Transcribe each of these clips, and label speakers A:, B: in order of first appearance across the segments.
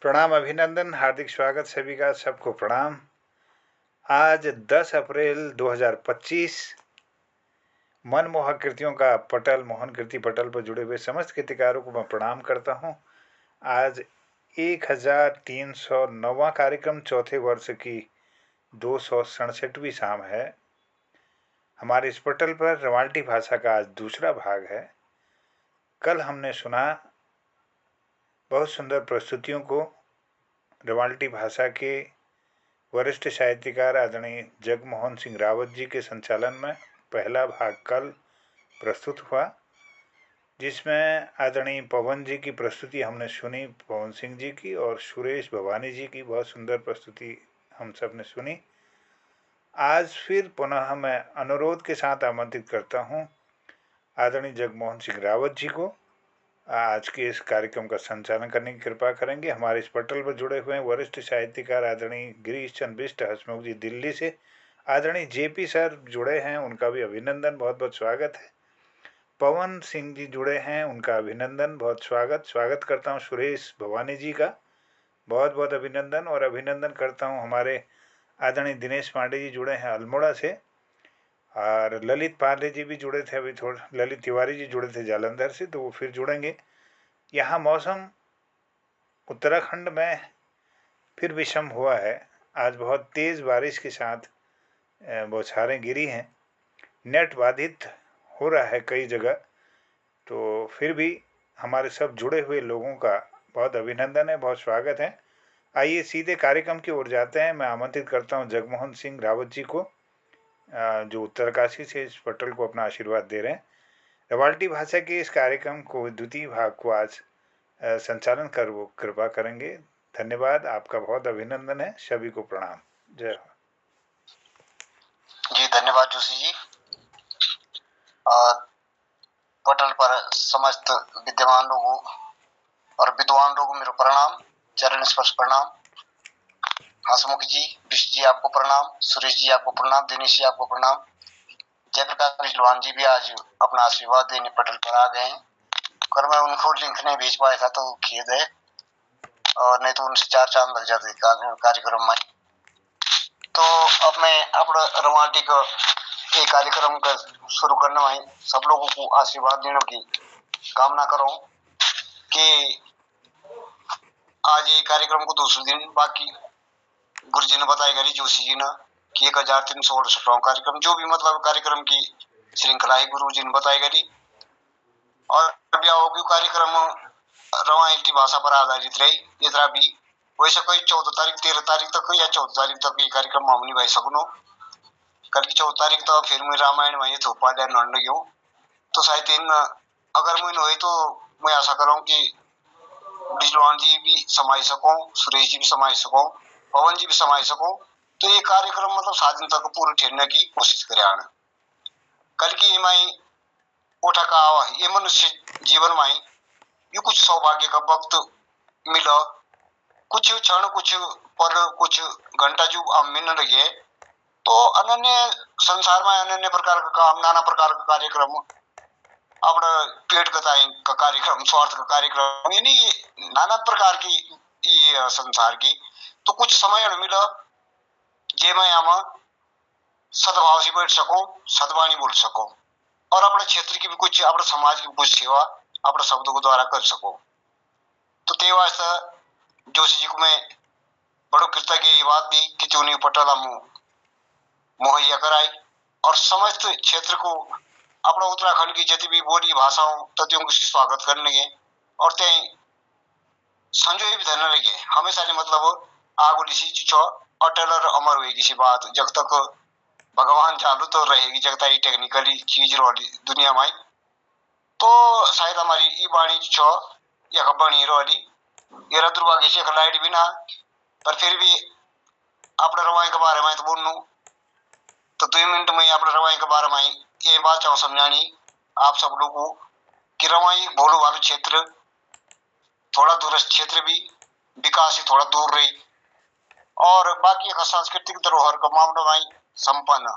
A: प्रणाम, अभिनंदन, हार्दिक स्वागत सभी का, सबको प्रणाम। आज 10 अप्रैल 2025 मनमोहक कृतियों का पटल, मोहन कृति पटल पर जुड़े हुए समस्त कृतिकारों को मैं प्रणाम करता हूं। आज 1309वां कार्यक्रम, चौथे वर्ष की 267वीं शाम है। हमारे इस पटल पर रवाल्टी भाषा का आज दूसरा भाग है। कल हमने सुना बहुत सुंदर प्रस्तुतियों को रवाल्टी भाषा के वरिष्ठ साहित्यकार आदरणीय जगमोहन सिंह रावत जी के संचालन में पहला भाग कल प्रस्तुत हुआ, जिसमें आदरणीय पवन जी की प्रस्तुति हमने सुनी, पवन सिंह जी की, और सुरेश भवानी जी की बहुत सुंदर प्रस्तुति हम सब ने सुनी। आज फिर पुनः मैं अनुरोध के साथ आमंत्रित करता हूं आदरणीय जगमोहन सिंह रावत जी को आज के इस कार्यक्रम का संचालन करने की कृपा करेंगे। हमारे इस पटल पर जुड़े हुए वरिष्ठ साहित्यकार आदरणीय गिरीश चंद्र बिष्ट हसमुख जी दिल्ली से, आदरणीय जेपी सर जुड़े हैं, उनका भी अभिनंदन, बहुत बहुत स्वागत है। पवन सिंह जी जुड़े हैं, उनका अभिनंदन, बहुत स्वागत करता हूँ। सुरेश भवानी जी का बहुत बहुत अभिनंदन, और अभिनंदन करता हूँ हमारे आदरणीय दिनेश पांडे जी जुड़े हैं अल्मोड़ा से, और ललित पांडे जी भी जुड़े थे, अभी थोड़ा ललित तिवारी जी जुड़े थे जालंधर से, तो वो फिर जुड़ेंगे। यहाँ मौसम उत्तराखंड में फिर विषम हुआ है। आज बहुत तेज़ बारिश के साथ बौछारें गिरी हैं। नेट बाधित हो रहा है कई जगह, तो फिर भी हमारे सब जुड़े हुए लोगों का बहुत अभिनंदन है, बहुत स्वागत है। आइए सीधे कार्यक्रम की ओर जाते हैं। मैं आमंत्रित करता हूं जगमोहन सिंह रावत जी को, जो उत्तरकाशी से इस पटल को अपना आशीर्वाद दे रहे हैं। रवाल्टी भाषा के इस कार्यक्रम को द्वितीय भाग को आज संचालन कर वो कृपा करेंगे। धन्यवाद, आपका बहुत अभिनंदन है, सभी को प्रणाम। जय हो।
B: जी धन्यवाद जोशी जी। पटल पर समस्त विद्यमान लोगों और विद्वान लोगों मेरे प्रणाम, चरण स्पर्श प्रणाम। हसमुख जी, विष्णु जी आपको प्रणाम, सुरेश जी आपको प्रणाम, दिनेश जी आपको प्रणाम। जयप्रकाश विद्वान जी भी आज अपना आशीर्वाद देने पटल पर आ गए हैं। कर मैं उनको लिंक नहीं भेज पाया था तो खेद है, और नहीं तो उनसे 4 चांद लग जाते कार्यक्रम में। तो अब मैं अपना रोमांटिक ये कार्यक्रम का शुरू करने में सब लोगों को आशीर्वाद देने की कामना करूं कि आज ये कार्यक्रम को दूसरे दिन बाकी गुरु जी ने बताया गरी जोशी जी ने कि 1368 कार्यक्रम जो भी मतलब कार्यक्रम की श्रृंखला है गुरु जी ने बताई गरी, और कार्यक्रम रवायती भाषा पर आधारित रही। इतना भी वैसे कोई 14 तारीख 13 तारीख तक या 14 तारीख तक ये कार्यक्रम हम नहीं भाई सकनो, कल की 14 तारीख तो फिर मैं रामायण में थोपा डर नंड गयो, तो शायद इन अगर मैं हुई तो मैं आशा करूं कि बिजलवान जी भी समाई सको, सुरेश जी भी समाई सको, पवन जी भी समाई सको, तो ये कार्यक्रम मतलब 7 दिन तक पूरे ठहरने की कोशिश करे आने। कल की माई उठा का आवा ये मनुष्य जीवन में ये कुछ सौभाग्य का वक्त मिला, कुछ क्षण, कुछ पल, कुछ घंटा जो हम मिलने लगे, तो अनन्य संसार में अनन्य प्रकार का काम, नाना प्रकार का कार्यक्रम, अपना पेट कताई का कार्यक्रम, स्वार्थ का कार्यक्रम, यानी नाना प्रकार की ये संसार की, तो कुछ समय मिला जे मैं हम सद्भाव से बैठ सको, सद्वाणी बोल सको, और अपने क्षेत्र की भी कुछ, अपने समाज की कुछ सेवा अपने शब्दों के द्वारा कर सको। तो ते वास्ते जोशी जी को मैं बड़ो कृतज्ञ ये बात दी कि चुनी पटल हम मुहैया कराई, और समस्त क्षेत्र को अपना उत्तराखंड की जितनी भी बोली भाषाओं तथ्यों को स्वागत करने लगे, और ते संजोय भी धरने लगे। हमेशा ने मतलब आगो लिसी जो अटल और अमर हुई किसी बात, जब तक भगवान चालू तो रहेगी, जब तक टेक्निकली चीज रही दुनिया में, तो शायद हमारी ये बाणी जो या बनी रही ये दुर्भाग्य से लाइट भी ना, पर फिर भी अपने रवाई के बारे में तो बोलूं तो 2 मिनट में अपने रवाई के बारे में ये बात चाहूँ समझानी आप सब लोगों को कि रवाई भोलू वाले क्षेत्र थोड़ा दूरस्थ क्षेत्र भी विकास से थोड़ा दूर रही, और बाकी का सांस्कृतिक धरोहर का मामला में संपन्न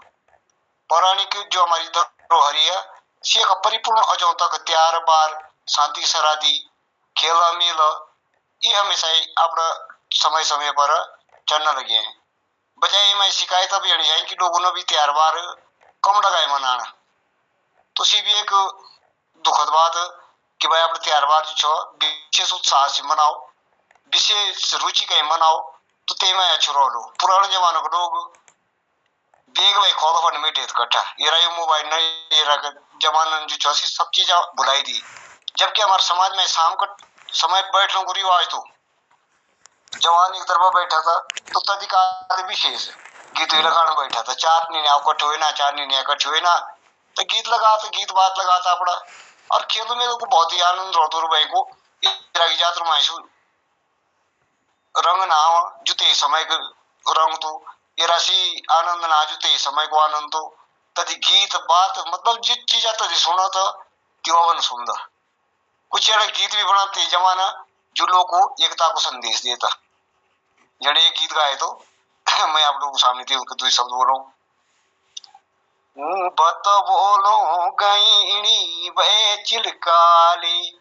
B: पौराणिक जो हमारी धरोहर है से परिपूर्ण अजों तक त्यार बार शांति सराधी खेला मेला ये हमेशा ही अपना समय समय पर चलने लगे हैं। बजाय में शिकायत भी अड़ी है कि लोगों ने भी त्योहार बार कम लगाए मनाना। तो सी भी एक दुखद बात कि भाई अपने त्योहार बार जो विशेष उत्साह से मनाओ, विशेष रुचि कहीं मनाओ, तो ते में अच्छो रहो। पुराने जमाने के लोग देख भाई खोल फट में टेत कट्ठा ये रहा मोबाइल नहीं, ये रहा जमाना जो चौसी सब चीज भुलाई दी। जबकि हमारे समाज में शाम का समय बैठ लो रिवाज तो जवान एक तरफ बैठा था तो तदिकार विशेष गीत लगाने बैठा था। चार नीने इकट्ठे हुए ना, चार नीने इकट्ठे हुए ना, तो गीत लगाता, गीत बात लगाता अपना। और खेलों में तो बहुत ही आनंद रहता है भाई को। जात्र मायसू रंग ना जुते समय के रंग तो ये राशि आनंद ना जुते समय को आनंद तो तदी गीत बात मतलब जिस चीज आता थी सुना था त्योवन सुंदर। कुछ ऐसे गीत भी बनाते जमाना जो लोग को एकता को संदेश देता। जड़े ये गीत गाए तो मैं आप लोगों के सामने थे उनके दो शब्द बोल रहा हूँ। बत बोलो गईनी वे चिलकाली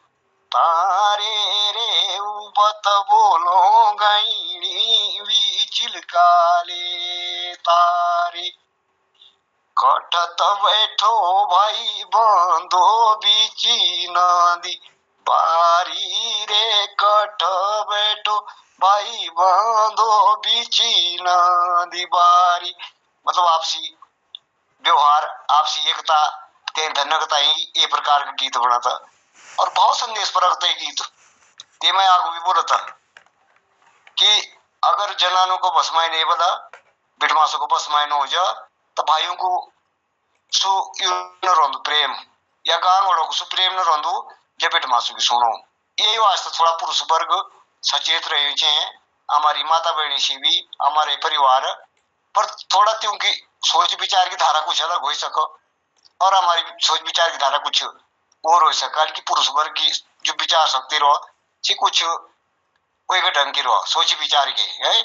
B: तारे रे बत बोलो गईनी वी चिलकाली तारे कटत बैठो भाई बांधो बीची नदी बारी रे कट बैठो भाई बांधो बीची नदी बारी। मतलब आपसी व्यवहार, आपसी एकता के धन्यता ही ये प्रकार का गीत बना था। और बहुत संदेश परखते गीत ते मैं आगे भी बोला था कि अगर जनानों को भस्माई नहीं बला बिटमासों को भस्माई न हो जा तो भाइयों को सु रोंदु प्रेम या गांव वालों को सुप्रेम न रोंदु जब बिटमासों की सुनो। यही वास्ते थोड़ा पुरुष वर्ग सचेत रहे हैं। हमारी माता बहनी से भी हमारे परिवार पर थोड़ा क्योंकि सोच विचार की धारा कुछ अलग हो सको और हमारी सोच विचार की धारा कुछ और हो सका कि पुरुष वर्ग की जो विचार शक्ति रहो सी कुछ कोई का ढंग की रहो सोच विचार के है।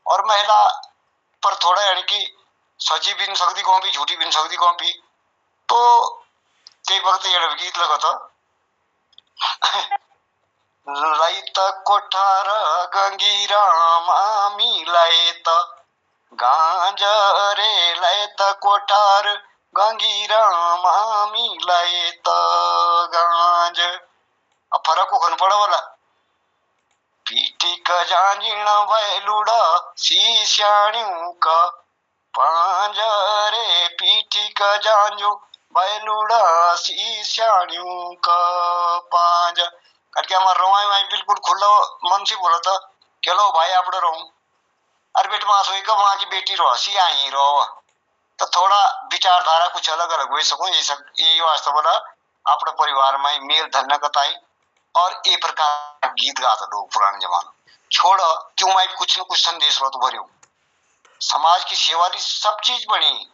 B: और महिला पर थोड़ा यानी कि सची भी नहीं सकती कौन भी झूठी भी नहीं सकती कौन भी। तो ते वक्त ये गीत लगा था लैत कोठार गंगीरा मामी लैत गांज रे लैत कोठार गंगीरा मामी लैत गांज। अब फर्क को खन पड़ा वाला पीठी का जांजीण वैलुड़ा शीशाणियों का पांजरे पीठी का जांजो बैलुड़ा शीशाणियों का पांज करके हमारा रवाई माई बिल्कुल खुला मन से बोला था चलो भाई आप रहो अरे बेट मां सोई कब वहां की बेटी रहो सी आई रहो तो थोड़ा विचारधारा कुछ अलग अलग हो सको ये वास्तव बोला अपने परिवार में मेल धन्य कताई। और ये प्रकार गीत गाता लोग पुराने जमाने छोड़ क्यों मैं कुछ न कुछ संदेश तो भरियो समाज की सेवा की सब चीज बनी।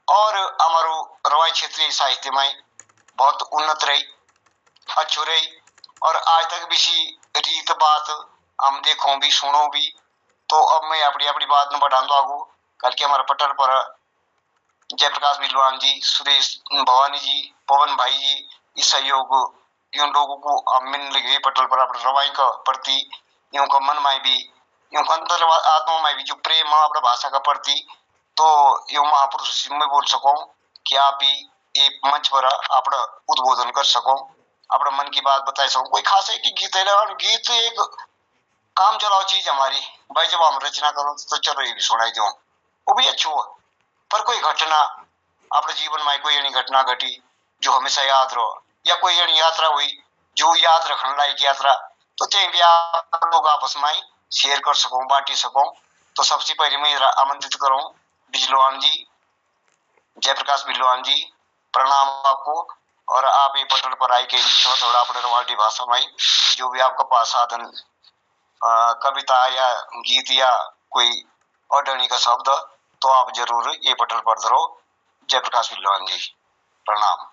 B: और हमारो रवाई क्षेत्रीय साहित्य में बहुत उन्नत रही, अच्छो रही। और आज तक भी सी रीत बात हम देखो भी सुनो भी। तो अब मैं अपनी अपनी बात न बढ़ा आगू कल के हमारे पटल पर जयप्रकाश बिलवान जी, सुरेश भवानी जी, पवन भाई जी इस सहयोग इन लोगों को हम मिलने लगे पटल पर अपने रवाई का प्रति यूं का मन में भी यूं का अंतर आत्मा में भी जो प्रेम है अपने भाषा का प्रति। तो यूं महापुरुष में बोल सको कि आप भी एक मंच पर अपना उद्बोधन कर सको, अपना मन की बात बता सको। कोई खास है कि गीत है और गीत एक काम चलाओ चीज हमारी भाई जब हम रचना करो तो चलो ये भी सुनाई दो वो भी अच्छा हो। पर कोई घटना अपने जीवन में कोई ऐसी घटना घटी जो हमेशा याद रहो या कोई ऐसी यात्रा हुई जो याद रखने लायक यात्रा तो ते भी आप लोग आपस में शेयर कर सको बांटी सको। तो सबसे पहले मैं आमंत्रित करूं बिजलवान जी, जयप्रकाश बिजलवान जी प्रणाम आपको। और आप ये पटल पर आई के थोड़ा अपने रोमांटी भाषा में जो भी आपका पास साधन कविता या गीत या कोई अडणी का शब्द तो आप जरूर ये पटल पर धरो। जयप्रकाश बिलवान जी प्रणाम।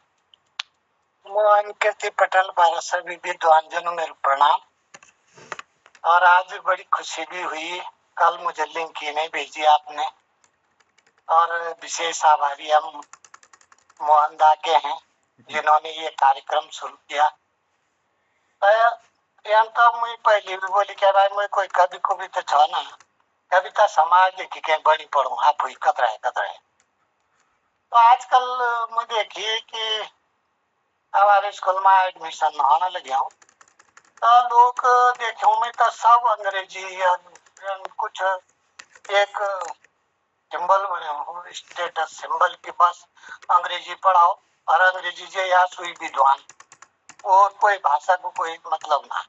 C: मोहन पटल पर सभी विद्वानजनों में प्रणाम। और आज बड़ी खुशी भी हुई, कल मुझे लिंक ही नहीं भेजी आपने। और विशेष आभारी हम मोहन दा के हैं जिन्होंने ये कार्यक्रम शुरू किया। यहाँ तो मैं पहले भी बोली क्या भाई मैं कोई कभी को भी तो छ ना कविता समाज देखी कहीं बड़ी पढ़ू आप हुई कतरा है तो आजकल मैं देखी कि हमारे स्कूल में एडमिशन होने लगे हूँ तो लोग देखूं मैं तो सब अंग्रेजी या कुछ एक सिंबल बने हो स्टेटस सिंबल की बस अंग्रेजी पढ़ाओ और अंग्रेजी जे या सुई विद्वान और कोई भाषा को कोई मतलब ना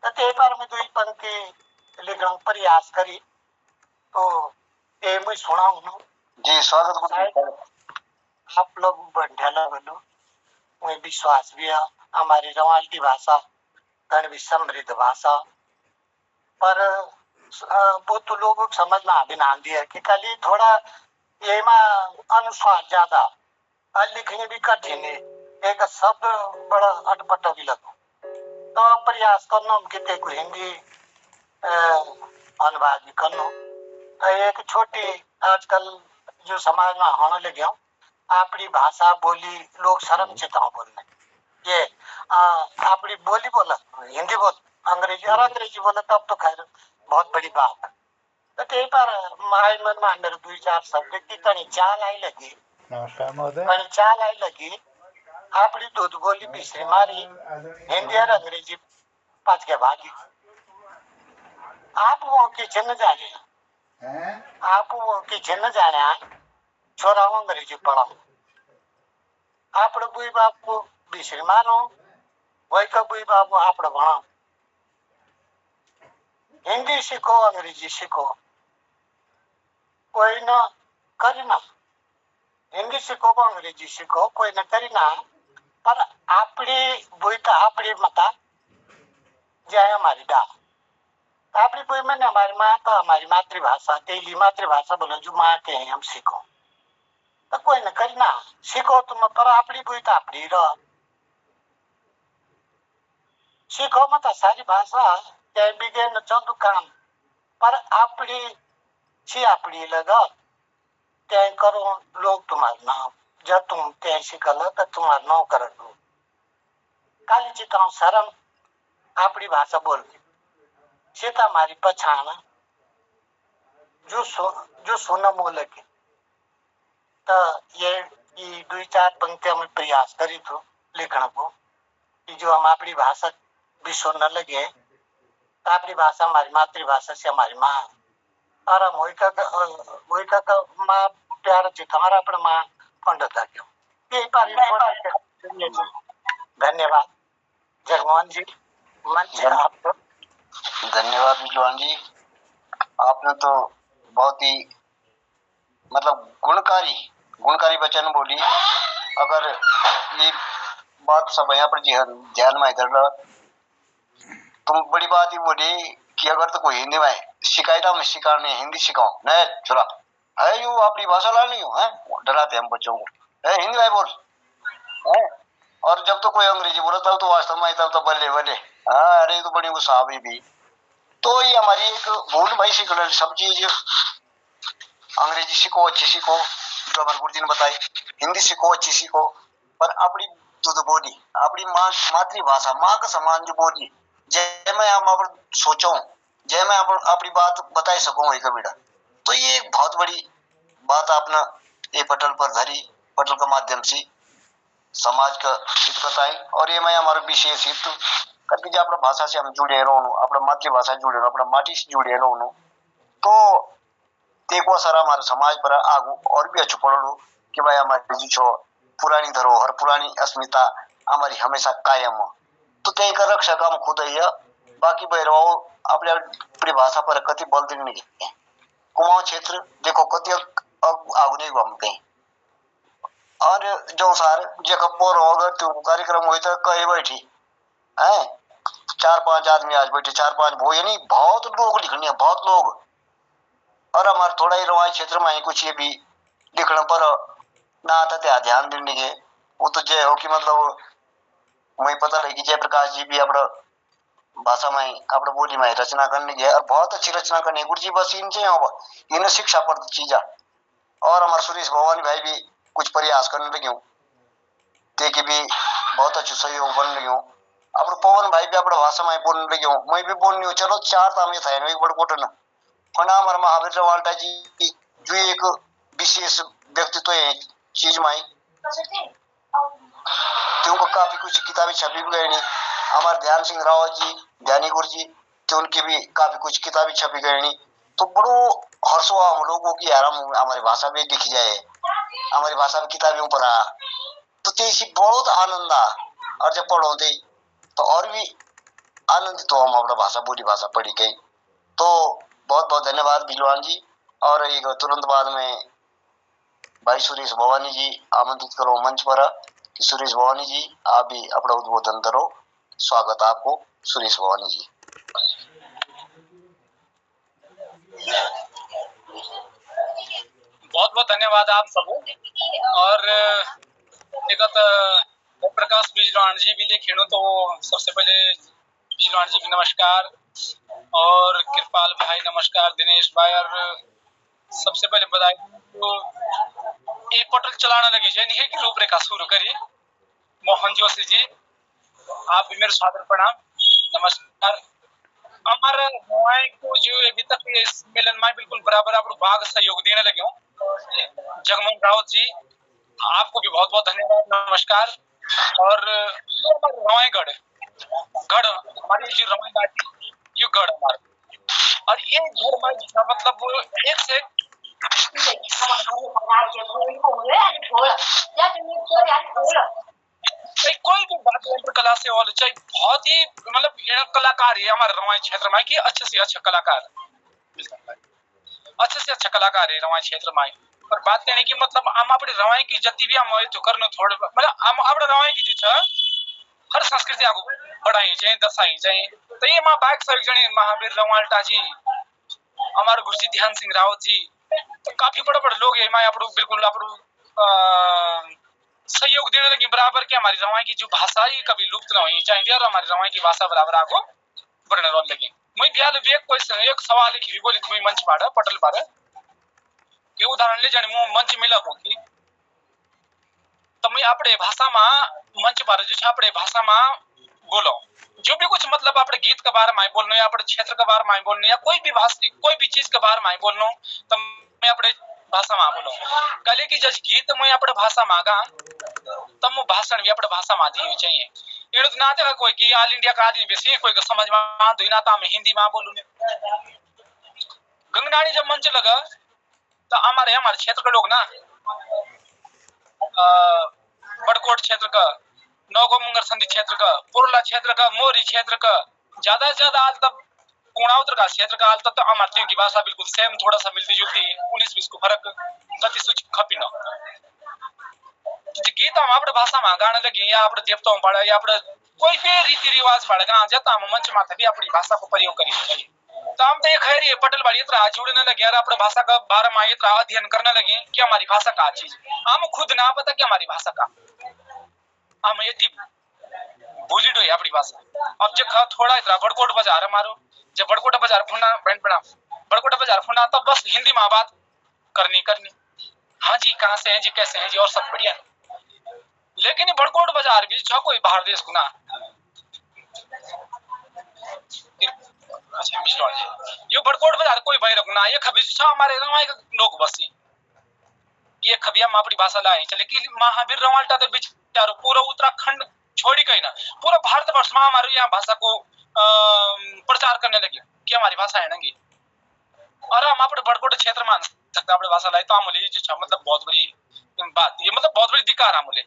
C: तो ते पर मैं दुई पंक्ति लिखने प्रयास करी तो ये मैं सुनाऊं ना
B: जी स्वागत गुरुजी।
C: आप लोग बढ़िया लगलो मुझे विश्वास भी है हमारी रवाल की भाषा गण भी समृद्ध भाषा पर वो तो लोगों को समझ में भी ना दिया कि खाली थोड़ा ये में अनुस्वार ज्यादा और लिखने भी कठिन है एक शब्द बड़ा अटपटा भी लगो तो प्रयास करना हम कितने को हिंदी अनुवाद भी करना तो एक छोटी आजकल जो समाज में होने लगे हूँ अपनी भाषा बोली लोग शर्म से था बोलने ये अपनी बोली बोला हिंदी बोल अंग्रेजी और अंग्रेजी बोला तब तो खैर बहुत बड़ी बात है तो कई बार माय मन में अंदर दो चार शब्द की कहीं चाल आई लगी
A: नमस्कार महोदय।
C: कहीं चाल आई लगी अपनी दूध बोली बिसरी मारी हिंदी और अंग्रेजी पाँच के भागी आप वो की चिन्ह जाने आप वो की चिन्ह जाने छोरा अंग्रेजी पढ़ा आप बुई बापू बिसरी मारो वही का बुई बापू आप भणो हिंदी सीखो अंग्रेजी सीखो कोई न करना हिंदी सीखो अंग्रेजी सीखो कोई न करना पर अपनी बुई का अपनी मता जाए हमारी डा अपनी बुई में हमारी माँ तो हमारी मातृभाषा तेली मातृभाषा बोलो जो माँ के हैं हम सीखो तो कोई न करना सीखो तुम पर अपनी बुई तो अपनी रह सीखो मत सारी भाषा चाहे बिगे न चौदह काम पर अपनी सी अपनी लगा तय करो लोग तुम्हारा नाम जब तुम तय सीखल तो तुम्हारा नाम कर दो काली चिताओं शर्म अपनी भाषा बोल सीता हमारी पहचान जो सुन मूल के तो ये दो चार पंक्तियां में प्रयास करी थो लिखने को कि जो हम अपनी भाषा विश्व न लगे तो अपनी भाषा हमारी मातृभाषा से हमारी माँ और हम वही का माँ प्यार चित हमारा अपना माँ पंडिता क्यों यही पर धन्यवाद जगमोहन जी मंच आपको
B: धन्यवाद विद्वान जी। आपने तो बहुत ही मतलब गुणकारी वचन बोली। अगर ये बात सब यहाँ पर ध्यान में इधर तुम बड़ी बात ही बोली कि अगर तो कोई हिंदी में शिकायत में सिखाने हिंदी सिखाओ नहीं छोरा है यू अपनी भाषा ला नहीं हो है डराते हम बच्चों को है हिंदी में बोल है और जब तो कोई अंग्रेजी बोला तब तो वास्तव में तब तो बल्ले बल्ले हाँ अरे तो बड़ी गुस्सा भी तो ये हमारी एक भूल भाई सीखना सब चीज अंग्रेजी सीखो अच्छी सीखो जो हमारे गुरुजी ने बताई हिंदी सीखो अच्छी सीखो पर अपनी तो बोली अपनी मातृभाषा माँ का समान जो बोली जय मैं हम सोचो जय मैं अपनी बात बता सकूं वही कबीड़ा तो ये बहुत बड़ी बात आपने ये पटल पर धरी पटल के माध्यम से समाज का हित बताई और ये मैं हमारे विशेष हित करके जो अपना भाषा से हम जुड़े रहो अपना मातृभाषा जुड़े रहो अपना माटी से जुड़े रहो तो देखो सर हमारे समाज पर आगू और भी अच्छु पड़ो कि भाई हमारी जो पुरानी धरोहर पुरानी अस्मिता हमारी हमेशा कायम हो तो तय कर रक्षा काम खुद ही है बाकी बहरो अपनी भाषा पर कति बल देने कुमाऊं क्षेत्र देखो कति आगू नहीं घूमते और जो सार जो पोर अगर कार्यक्रम हुई तो कहीं बैठी है 4-5 आदमी आज बैठे 4-5 वो यानी बहुत लोग लिखने बहुत लोग और हमारे थोड़ा ही रवाई क्षेत्र में कुछ ये भी लिखने पर ना आता ध्यान देने के वो तो जय हो कि मतलब मुझे पता लगी कि जयप्रकाश जी भी अपना भाषा में अपना बोली में रचना करने के और बहुत अच्छी रचना करने गुरु जी बस इनसे इन्हें शिक्षा पर चीजा और हमारे सुरेश भवानी भाई भी कुछ प्रयास करने लगे ते की भी बहुत अच्छा सहयोग बन रही हूँ अब पवन भाई भी अपने भाषा में बोलने लगे हो, मैं भी बोलनी हूँ। चलो चार ताम ये था एक बड़कोट न फना हमारे महावीर रवाल्टा जी जो एक विशेष व्यक्तित्व है चीज में उनको काफी कुछ किताबें छपी भी गई। हमारे ध्यान सिंह रावत जी, ध्यानी गुरु जी, तो उनकी भी काफी कुछ किताबें छपी गई। तो बड़ो हर्ष हुआ हम लोगों की यार हमारी भाषा में लिखी जाए, हमारी भाषा में किताबें पढ़ा, तो तेजी बहुत आनंद आ। और जब पढ़ो थे तो और भी आनंदित तो हम अपना भाषा बोली भाषा पढ़ी गई। तो बहुत बहुत धन्यवाद बिजवान जी। और एक तुरंत बाद में भाई सुरेश भवानी जी आमंत्रित करो मंच पर कि सुरेश भवानी जी आप भी अपना उद्बोधन करो। स्वागत आपको सुरेश भवानी जी।
D: बहुत बहुत धन्यवाद आप सबको। और एक प्रकाश बिजलान जी भी देखियो तो सबसे पहले बिजलान जी भी नमस्कार, और कृपाल भाई नमस्कार, दिनेश भाई। और सबसे पहले बधाई तो ये पोर्टल चलाना लगी है नहीं है कि रूपरेखा शुरू करिए। मोहन जोशी जी आप भी मेरे सादर प्रणाम, नमस्कार। हमारे हवाएं को जो अभी तक इस मिलन में बिल्कुल बराबर आप भाग सहयोग देने लगे हो। जगमोहन रावत जी आपको भी बहुत बहुत धन्यवाद, नमस्कार। और ये हमारे रवाएगढ़ गढ़ हमारी जो रवाएगढ़ ये गढ़ हमारा, और ये गढ़ में जिसका मतलब एक से कोई भी बात यंत्र कला से और चाहे बहुत ही मतलब कलाकार है हमारे रवाई क्षेत्र में कि अच्छे से अच्छा कलाकार, अच्छे से अच्छा कलाकार है रवाई क्षेत्र में। और बात कहने की मतलब हम अपने रवाई की जति भी हम तो करना थोड़े मतलब हम अपने रवाई की जो हर संस्कृति आगू बढ़ाई चाहिए दर्शाई चाहिए। तो ये माँ बाइक सर जने महावीर रवाल्टा जी, हमारे गुरुजी ध्यान सिंह रावत जी, तो काफी बड़े बड़े लोग है मैं आप बिल्कुल आप सहयोग देने लगे बराबर के हमारी रवाई की जो भाषा ही कभी लुप्त ना हुई चाहिए और हमारी रवाई की भाषा बराबर आगो बढ़ने लगी। मैं बिहार कोई एक सवाल लिखी बोली तुम्हें मंच बाड़ा पटल बाड़ा कि उदाहरण ले जाने मु मंच मिला हो कि तो मैं अपने भाषा में मंच पर जो अपने भाषा में बोलो जो भी कुछ मतलब अपने गीत के बारे में बोलना या अपने क्षेत्र के बारे में बोलना या कोई भी भाषा कोई भी चीज के बारे में बोलना तो मैं अपने भाषा में बोलो। कल की जज गीत मैं अपने भाषा में गा तब वो भाषण भी अपने भाषा में दी चाहिए। ये तो ना देखा कोई कि ऑल इंडिया का आदमी बेसी कोई को समझ में दुई ना तो मैं हिंदी में बोलूँ। गंगनाड़ी जब मंच लगा तो हमारे क्षेत्र के लोग ना बड़कोट क्षेत्र का, नौगो मुंगर संधि क्षेत्र का, पुरला क्षेत्र का, मोरी क्षेत्र का, ज्यादा से ज्यादा आज तक पूर्णाउत्र का क्षेत्र का हाल तक तो हमारे की भाषा बिल्कुल सेम थोड़ा सा मिलती जुलती 19-20 को फर्क कति सूच खपी न गीत हम अपने भाषा में गाने लगे या अपने देवताओं पढ़ा या अपने कोई भी रीति रिवाज पढ़ गा जता हम मंच माथे भी अपनी भाषा को प्रयोग करिए चाहिए। तो हम तो ये खैर ये पटल बाड़ी इतना जुड़ने लगे और अपने भाषा का बारे में इतना अध्ययन करने लगे कि हमारी भाषा का चीज हम खुद ना पता कि हमारी भाषा का हम ये भूली डो अपनी भाषा। अब जब थोड़ा इतना बड़कोट बाजार हमारो जब बड़कोट बाजार फुना बैंड बना बड़कोट बाजार फुना तब बस हिंदी में बात करनी हाँ जी कहाँ से हैं जी कैसे हैं जी और सब बढ़िया। लेकिन ये बड़कोट बाजार भी छो कोई बाहर देश को ना अच्छा बिजलौर जी ये बड़कोट बाजार कोई भाई रखना ये खबी छो हमारे लोग बसी ये खबिया हम अपनी भाषा लाए चले कि महावीर रवाल्टा तो बेचारो पूरा उत्तराखंड छोड़ी कहीं ना पूरा भारतवर्ष में हमारे यहाँ भाषा को प्रचार करने लगे कि हमारी भाषा है नंगी और हम अपने बड़कोट क्षेत्र मान सकते अपने भाषा लाए तो हम मतलब बहुत बड़ी बात ये मतलब बहुत बड़ी दिक्कत है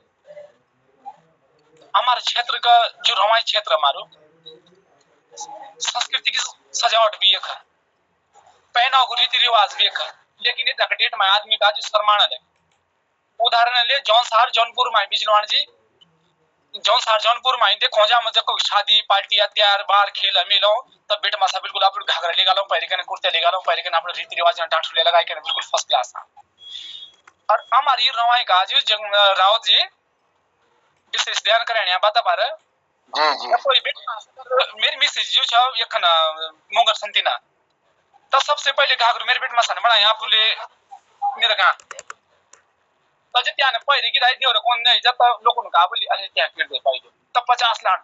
D: हमारे क्षेत्र का जो रवाई क्षेत्र हमारो संस्कृति की सजावट भी एक है पहनाव रीति रिवाज भी एक है लेकिन ये डेट में आदमी का जो शर्माना है उदाहरण ले जौनसार जौनपुर में बिजनौर जी जौनसार जौनपुर में देखो जा मतलब कोई शादी पार्टी या त्योहार बार खेल मिलो तब बेट मासा बिल्कुल आप घाघरा ले गालो पहले के कुर्ते ले गालो पहले के अपने रीति रिवाज डांटू ले लगाए के बिल्कुल फर्स्ट क्लास। और हमारी रवाई का जो रावत जी विशेष ध्यान करें यहाँ बात पर कोई मेरी मिसेज जो छ यखन मोंगर संतीना तब सबसे पहले घाघरू मेरे बेट मसान बना यहाँ पुले मेरा गाँव तो जब त्याने पहले की राय दियो कौन नहीं जब लोगों ने कहा बोली अरे त्या गिर दे पाई तब 50 लाख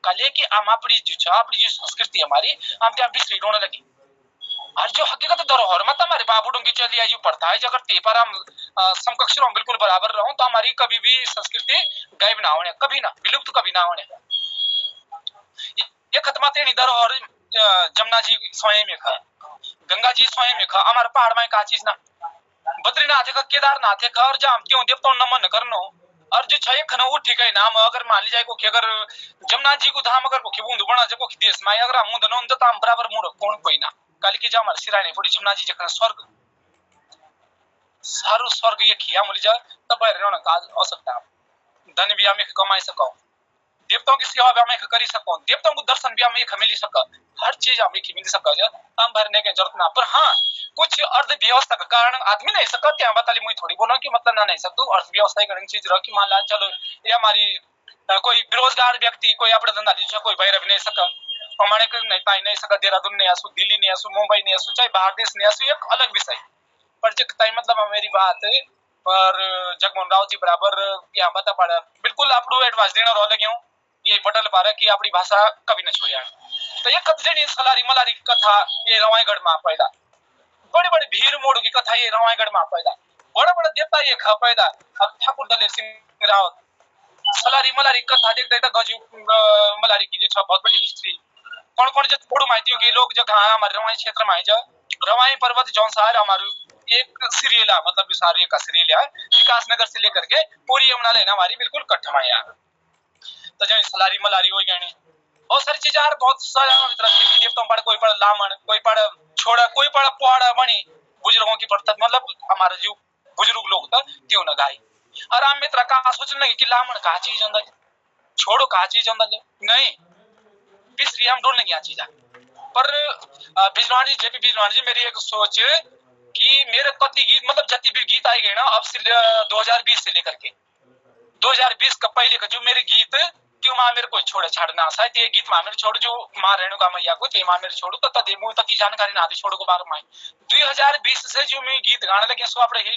D: कले कि हम अपनी जो संस्कृति हमारी हम क्या बिसरी ढोने लगी। और जो हकीकत धरोहर मत हमारे बाबूडों की चली आई पड़ता है, अगर ते पर हम समकक्ष रहो, बिल्कुल बराबर रहो, तो हमारी कभी भी संस्कृति गायब ना होने, कभी ना विलुप्त कभी ना होने। ये खत्म तेनी धरोहर जमुना जी स्वयं में खा, गंगा जी स्वयं में खा, हमारे पहाड़ में का चीज ना बद्रीनाथ का केदारनाथ का, और जहाँ क्यों देवताओं नमन करनो और जो छय खना वो ठीक है नाम। अगर मान ली जाए को कि अगर जमुना जी को धाम अगर को बूंद बना जको देश में अगर हम दनो तो हम बराबर मूड कौन कोई ना काल की जा हमारे सिराने पूरी जमुना जी जखन स्वर्ग सारो स्वर्ग ये खिया मिल जा तब रहना काज हो सकता है। धन भी हमें कमाई सको, देवताओं की सेवा भी हमें करी सको, देवताओं को दर्शन भी हमें मिल सका, हर चीज हमें मिल सका जो हम भरने की जरूरत ना। पर हाँ कुछ अर्थव्यवस्था का कारण आदमी नहीं सकता क्या बता ली, मुझे थोड़ी बोला कि मतलब ना नहीं सकता अर्थव्यवस्था एक चीज रहो कि मान ला चलो ये हमारी कोई बेरोजगार व्यक्ति कोई अपना धंधा लीजिए कोई बाहर भी नहीं सका, हमारे नहीं पाई नहीं सका, देहरादून नहीं आसू, दिल्ली नहीं आसू, मुंबई नहीं आसू, चाहे बाहर देश नहीं आसू, एक अलग विषय पर जो मतलब मेरी बात पर जगमोहन राव जी बराबर यहाँ बता पड़ा बिल्कुल आप एडवाइस देना रहो लगे ये पटल पारा की अपनी भाषा कभी न छोड़िया। तो ये कतजनी सलारी मलारी कथा ये रवाईगढ़ में पैदा, बड़े बड़े भीड़ मोड़ की कथा ये रवाईगढ़ में पैदा, बड़ा बड़ा देवता ये खा पैदा। अब ठाकुर दलेर सिंह रावत सलारी मलारी कथा देख देखता गजू मलारी की जो बहुत बड़ी हिस्ट्री कौन कौन जो थोड़ी माहिती होगी लोग जो कहा हमारे रवाई क्षेत्र में जो रवाई पर्वत जौन सा है हमारे एक सीरियल है, मतलब सारी का सीरियल है विकास नगर से लेकर के पूरी यमुना लेना हमारी बिल्कुल कठमा है। तो जो सलारी मलारी हो गई बहुत सारी चीजें यार बहुत सारा देवताओं पढ़ कोई पढ़ लामन कोई पढ़ छोड़ा कोई पढ़ पुआड़ा बनी बुजुर्गों की पढ़ता मतलब हमारे जो बुजुर्ग लोग था त्यों न गाय और हम मित्र का सोच नहीं कि लामन का चीज अंदर छोड़ो का चीज अंदर नहीं बिसरी हम ढूंढ लेंगे चीज पर बिजवान जी जेपी बिजवान जी मेरी एक सोच कि मेरे कति गीत मतलब जति भी गीत आई गए ना अब से 2020 से लेकर के 2020 का पहले का जो मेरे गीत क्यों माँ मेरे को छोड़े छाड़ना शायद ये गीत माँ मेरे छोड़ जो माँ रेणुका मैया को ते माँ मेरे छोड़ू तो तदे मुझे तक की जानकारी ना आती छोड़ो को बार माई 2020 से जो मैं गीत गाने लगे सो अपने ही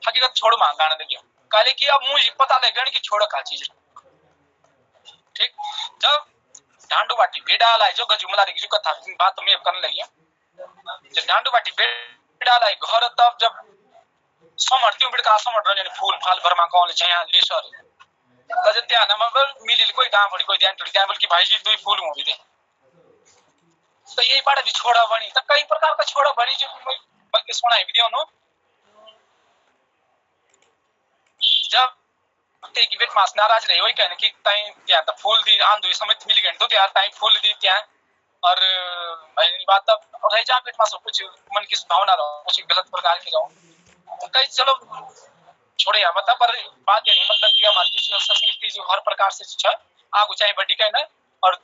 D: हकीकत छोड़ माँ गाने लगे काले की अब मुझे पता लगे कि छोड़ का चीज ठीक। जब डांडू बाटी बेड़ा लाई जो गजुमला जो कथा बात में करने लगी जब डांडू बाटी बेड़ा लाई घर तब जब समर्तियों बिड़का समर रंजन फूल फाल भरमा कौन जया लेसर तज त्या नंबर मिली कोई गांव पड़ी कोई ध्यान टूटी ध्यान बल्कि भाई जी दुई फूल मूवी दे तो यही पाड़ा भी छोड़ा बनी तो कई प्रकार का छोड़ा बनी जो बल्कि सुनाई वीडियो नो जब ते की बेट मास नाराज रहे वही कहने कि ताई त्या तो फूल दी आंदो समित मिल गए तो त्या ताई फूल दी त्या और भाई बात तब रह जा बेट मास कुछ मन की भावना रहो कुछ गलत प्रकार की रहो तो कई चलो छोड़े या मतलब पर बात ये नहीं मतलब कि हमारी संस्कृति जो हर प्रकार से है आगू चाहे बड़ी का ना और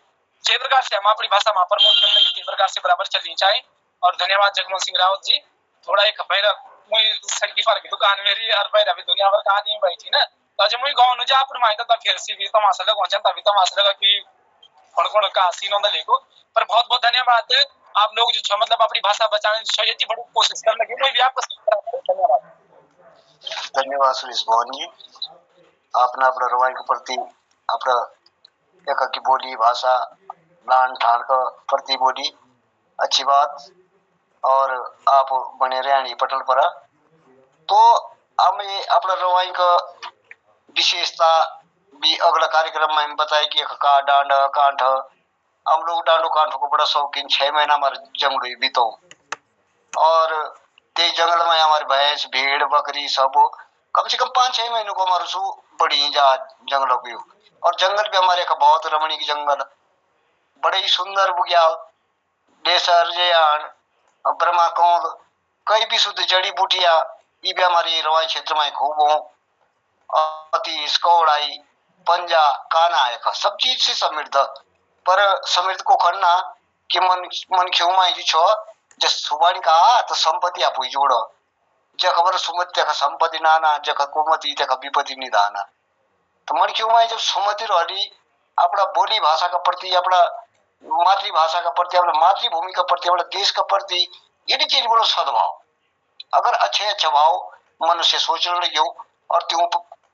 D: जे प्रकार से हम अपनी भाषा में प्रमोट करने की प्रकार से बराबर चलनी चाहिए। और धन्यवाद जगमोहन सिंह रावत जी थोड़ा एक भैरा मुई सड़की फर की दुकान मेरी और भैरा भी दुनिया भर का आदमी बैठी ना तो जब मुई गांव जा पर माइता तब फिर सी भी तमाशा लगा जनता भी तमाशा लगा कि कौन का सीन होंदा लेको पर बहुत बहुत धन्यवाद आप लोग जो मतलब अपनी भाषा बचाने की इतनी बड़ी कोशिश कर लगे मुई भी आपका धन्यवाद।
B: धन्यवाद सुरेश मोहन जी आपने अपना रवाई के प्रति अपना एक की बोली भाषा लान ठान का प्रति बोली अच्छी बात और आप बने रहे पटल पर तो हमें अपना रवाई का विशेषता भी अगला कार्यक्रम में बताए कि का डांड कांठ हम लोग डांडो कांठ को बड़ा शौकीन 6 महीना हमारे जंगल बीतो और ते जंगल में हमारे भैंस भेड़ बकरी सब कम से कम 5-6 महीनों को हमारे सु बड़ी जा जंगलों की और जंगल भी हमारे का बहुत रमणीक जंगल बड़े ही सुंदर बुग्याल डेसर जयान ब्रह्मा कौल कई भी शुद्ध जड़ी बूटियां ये भी हमारी रवाई क्षेत्र में खूब हो अति स्कौड़ाई पंजा काना है सब चीज से समृद्ध पर समृद्ध को खन्ना कि मन खेमा छो जब सुबानी कहा तो संपत्ति आप जोड़ जब खबर सुमति का संपत्ति नाना जब कुमति तक विपत्ति निदाना तो मन खेमा जब सुमति रही अपना बोली भाषा का प्रति अपना मातृभाषा का प्रति अपना मातृभूमि का प्रति अपना देश का प्रति ये चीज बोलो सद्भाव अगर अच्छे भाव मनुष्य सोचने लगे और त्यों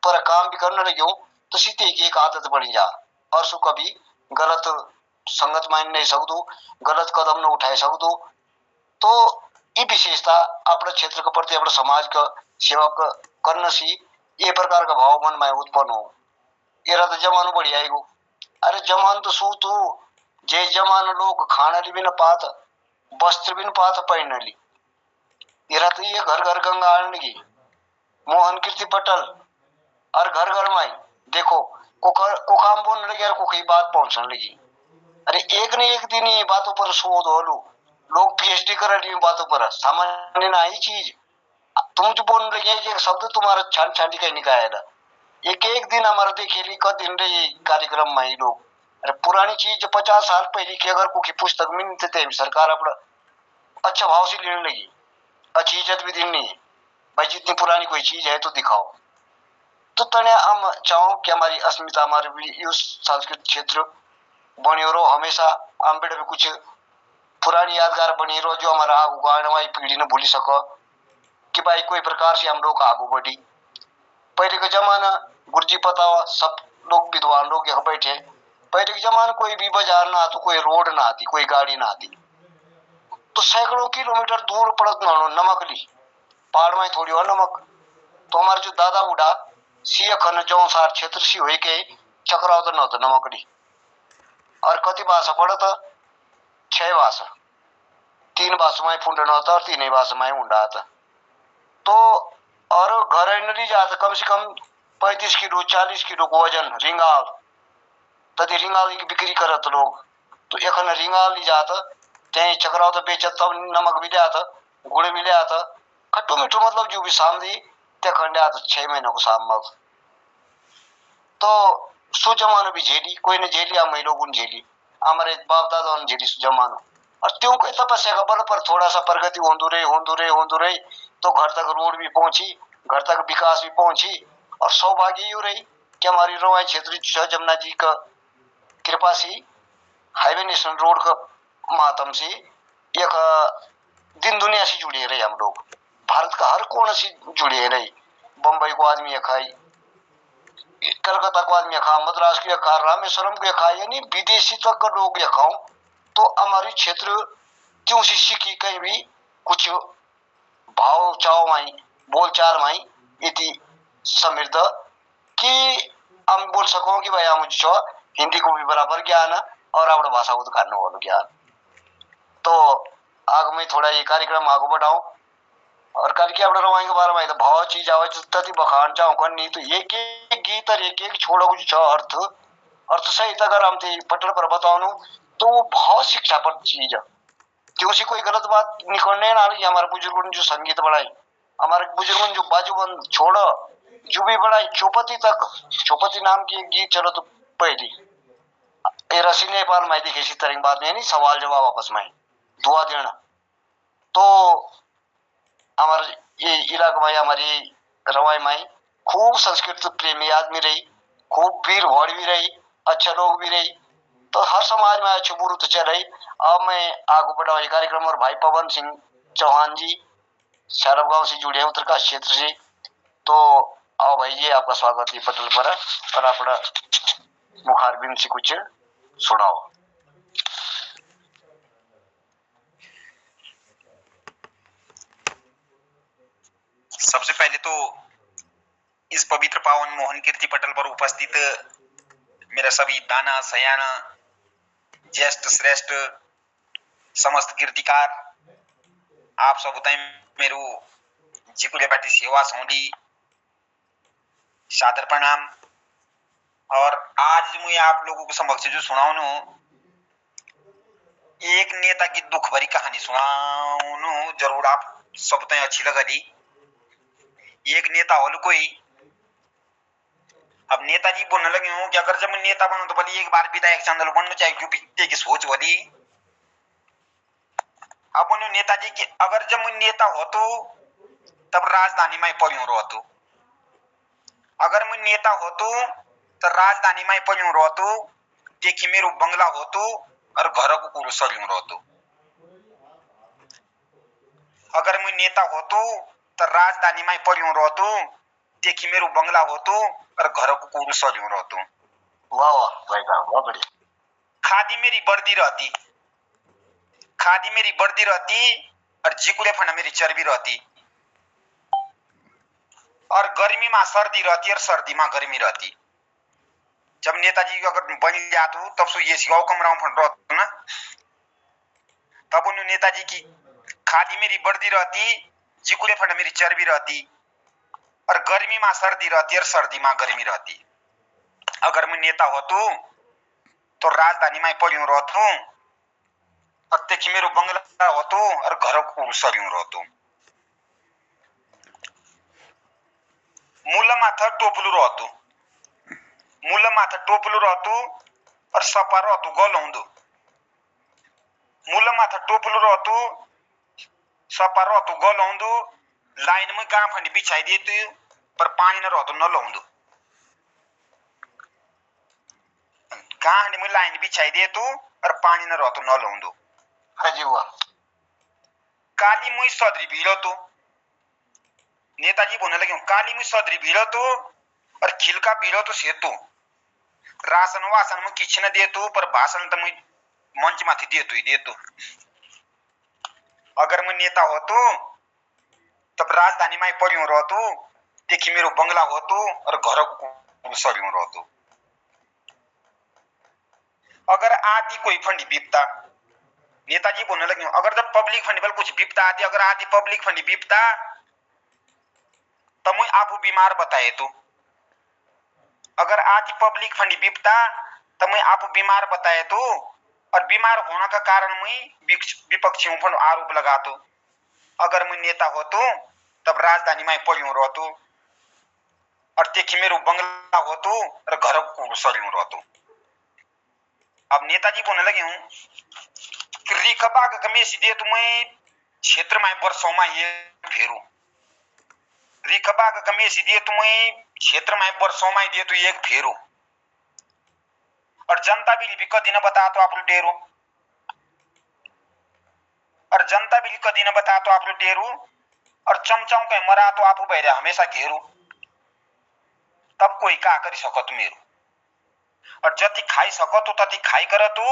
B: पर काम भी करने लगे तो सीधे एक आदत बनी जा और सु कभी गलत संगत मान नहीं सकदू, गलत कदम न उठाए सकदू। तो ये विशेषता अपने क्षेत्र के प्रति, अपने समाज का सेवा करने से ये प्रकार का भाव मन में उत्पन्न हो। ये तो जमानो बढ़िया है। अरे जमान तो सू तू जे जमान लोग खाना भी न पात, वस्त्र भी न पात पहनने ली। ये तो ये घर घर गंगा आने लगी, मोहन कीर्ति पटल और घर घर में देखो को काम बोलने लगे और को कई बात पहुंचने लगी। अरे एक न एक दिन ये बातों पर शोध हो लो, लोग पीएचडी कर रही बातों पर, सामान्य ना ही चीज तुम जो बोलने लगे एक शब्द तुम्हारा छान छानी कहीं निकायला। एक एक दिन हमारे देखे ली का दिन रहे कार्यक्रम में ही लोग। अरे पुरानी चीज जो 50 साल पहले की अगर कोई पुस्तक मिलते थे, सरकार अपना अच्छा भाव से लेने लगी, अच्छी इज्जत भी देनी है भाई, जितनी पुरानी कोई चीज है तो दिखाओ। तो तने हम चाहो कि हमारी अस्मिता, हमारे भी उस सांस्कृतिक क्षेत्र बने रहो हमेशा। हम बेटे भी कुछ पुरानी यादगार बनी रहो जो हमारा आगू आने वाली पीढ़ी ने भूली सको कि भाई कोई प्रकार से हम लोग आगू बढ़ी। पहले का जमाना गुरुजी पता हुआ, सब लोग विद्वान लोग यहाँ बैठे। पहले के जमाना कोई भी बाजार ना आती, कोई रोड ना आती, कोई गाड़ी ना आती, तो सैकड़ों किलोमीटर दूर पड़त नमक ली, पहाड़ में थोड़ी और नमक। तो हमारे जो दादा बूढ़ा सी खन जो सार क्षेत्र सी हुई के चक्राव तो न नमक ली। और कति भाषा पढ़त 6 भाषा, 3 भाषा में फुंड न होता और 3 भाषा में उंडा आता। तो और घर नहीं जाता, कम से कम 35 किलो 40 किलो को वजन रिंगाल, तभी रिंगाल की बिक्री करत लोग। तो एक रिंगाल नहीं जाता, ते चक्राव तो बेचत, तब नमक भी ले आता, गुड़ भी ले आता, खट्टू मिट्टू मतलब जो भी शाम दी ते खंडे आता 6 महीनों को शाम में। तो सो जमानो भी झेली, कोई ने झेली, हम लोगों ने झेली, हमारे बाप दादा ने झेली सो जमानो। और त्यों कोई तपस्या का बल पर थोड़ा सा प्रगति होंदू रही तो घर तक रोड भी पहुंची, घर तक विकास भी पहुंची। और सौभाग्य यू रही कि हमारी रवाई क्षेत्र जमुना जी का कृपा से हाईवे नेशनल रोड का माध्यम से एक दिन दुनिया से जुड़े रहे हम लोग, भारत का हर कोने से जुड़े रहे। बम्बई को आदमी खाई, कलकत्ता को आदमी खा, मद्रास के खा, रामेश्वरम के खा, यानी विदेशी तक का लोग ये खाओ। तो हमारी क्षेत्र क्यों शिष्य की कहीं भी कुछ भाव चाव माई बोल चाल माई इतनी समृद्ध कि हम बोल सको कि भाई हम हिंदी को भी बराबर ज्ञान है और अपने भाषा को तो करने वाला ज्ञान। तो आग में थोड़ा ये कार्यक्रम आगे बढ़ाओ और करके अपने रवाई के बारे में तो भाव चीज आवे तथी बखान चाहो करनी। तो एक एक गीत और एक एक छोड़ो कुछ अर्थ सहित अगर हम पटल पर बताओ तो वो भाव शिक्षा पर चीज है। क्यों सी कोई गलत बात निकलने ना रही। हमारे बुजुर्गों ने जो संगीत बढ़ाई, हमारे बुजुर्गों ने जो बाजूबंद छोड़ो जो भी बढ़ाई, चौपती तक, चौपती नाम की एक गीत चलो तो पहली ये रसी नेपाल में देखी इसी तरह बात नहीं, सवाल जवाब आपस में दुआ देना। तो हमारे ये इलाका में हमारी रवाई में खूब संस्कृत प्रेमी आदमी रही, खूब वीर भौड़ भी रही, अच्छे लोग भी रही। तो हर समाज में अच्छी बुरी तो चल रही। अब मैं आगे बढ़ा ये कार्यक्रम और भाई पवन सिंह चौहान जी शरब गांव से जुड़े हैं, उत्तरकाशी क्षेत्र से। तो आओ भाई जी आपका स्वागत है पटल पर और अपना मुखारबिंद से कुछ सुनाओ।
E: सबसे पहले तो इस पवित्र पावन मोहन कीर्ति पटल पर उपस्थित मेरा सभी दाना सयाना ज्येष्ठ श्रेष्ठ समस्त कीर्तिकार आप सब मेरो जिकुले बाटी सेवा सौंडी सादर प्रणाम। और आज मैं आप लोगों के समक्ष जो सुनाऊनु एक नेता की दुख भरी कहानी सुनाऊनु, जरूर आप सब तय अच्छी लगेगी। एक नेता होल कोई, अब नेताजी बोलने लगे हूँ कि अगर जब मैं नेता बनूं तो भले एक बार विधायक चंदल बनना चाहिए, जो पिछले की सोच वाली। अब उन्हें नेताजी की अगर जब मैं नेता हो तो तब राजधानी में पढ़ू रहो तो, अगर मैं नेता हो तो राजधानी में पढ़ू रहो तो, देखी मेरो बंगला हो तो और घर को पूरा सरियों रहो तो। अगर मैं नेता हो तो राजधानी में पढ़ू रहो तो, देखी मेरो बंगला हो तो और घर को पूरा सरियों रहो तो।
B: वाह वाह भाई साहब वाह बढ़िया।
E: खादी मेरी वर्दी रहती, खादी मेरी वर्दी रहती और जिकुले फंडा मेरी चर्बी रहती, और गर्मी में सर्दी रहती और सर्दी में गर्मी रहती। जब नेताजी अगर बन जातो तब सो ये सिगाओ कमराओं फंड रहतो ना, तब उन नेताजी की खादी मेरी वर्दी रहती, जिकुले फंड मेरी चर्बी रहती, और गर्मी में सर्दी रहती और सर्दी में गर्मी रहती। अगर मैं नेता होतो तो राजधानी में पढ़ियो रहतो, अत्यक्ष मेरो बंगला होतो और घर को सरियो रहतो। मुला माथा टोपलू रहतो, मुला माथा टोपलू रहतो और सपा रहतो गलौंदो। मुला माथा टोपलू रहतो, सपा रहतो गलौंदो, लाइन में गाँव फंडी बिछाई देते पर पानी न रहतो न लौंदो। गाँव में लाइन बिछाई देतो और पानी न रहतो न लौंदो।
B: हाजी हुआ
E: काली मुई सदरी भीड़ो तो, नेताजी बोलने लगे काली मुई सदरी भीड़ो तो और खिलका भीड़ो तो सेतो, राशन वासन में किछ न देतो पर भाषण तो मुई मंच माथी देतो ही देतो। अगर मैं नेता होतो तब राजधानी में पढ़ियो रहतो, देखी मेरो बंगला होतो और घर को सरियो रहतो। अगर आती कोई फंडी बिपता, नेताजी बोलने लगे अगर जब पब्लिक फंड बल कुछ विपता आती, अगर आती पब्लिक फंड विपता तो मुझे आपको बीमार बताए तो, अगर आती पब्लिक फंड विपता तो मुझे आपको बीमार बताए तो, और बीमार होने का कारण मैं विपक्षियों पर आरोप लगा तो। अगर मैं नेता हो तो तब राजधानी में पढ़ियो रहतो और देखी मेरो बंगला हो तो और घर को सरियो रहतो। अब नेताजी बोलने लगे हूँ कि रिखबा का कमेसी दे तुम्हें क्षेत्र में वर्षों में ये फेरू, रिखबा का कमेसी दे तुम्हें क्षेत्र में वर्षों में दे तो एक फेरू, और जनता बिल भी कदी न बता तो आप लोग डेरो, और जनता बिल कदी न बता तो आप लोग डेरो, और चमचाओं के मरा तो आप बहरे हमेशा घेरो, तब कोई का करी सकत मेरो, और जति खाई सको तो तति खाई कर तो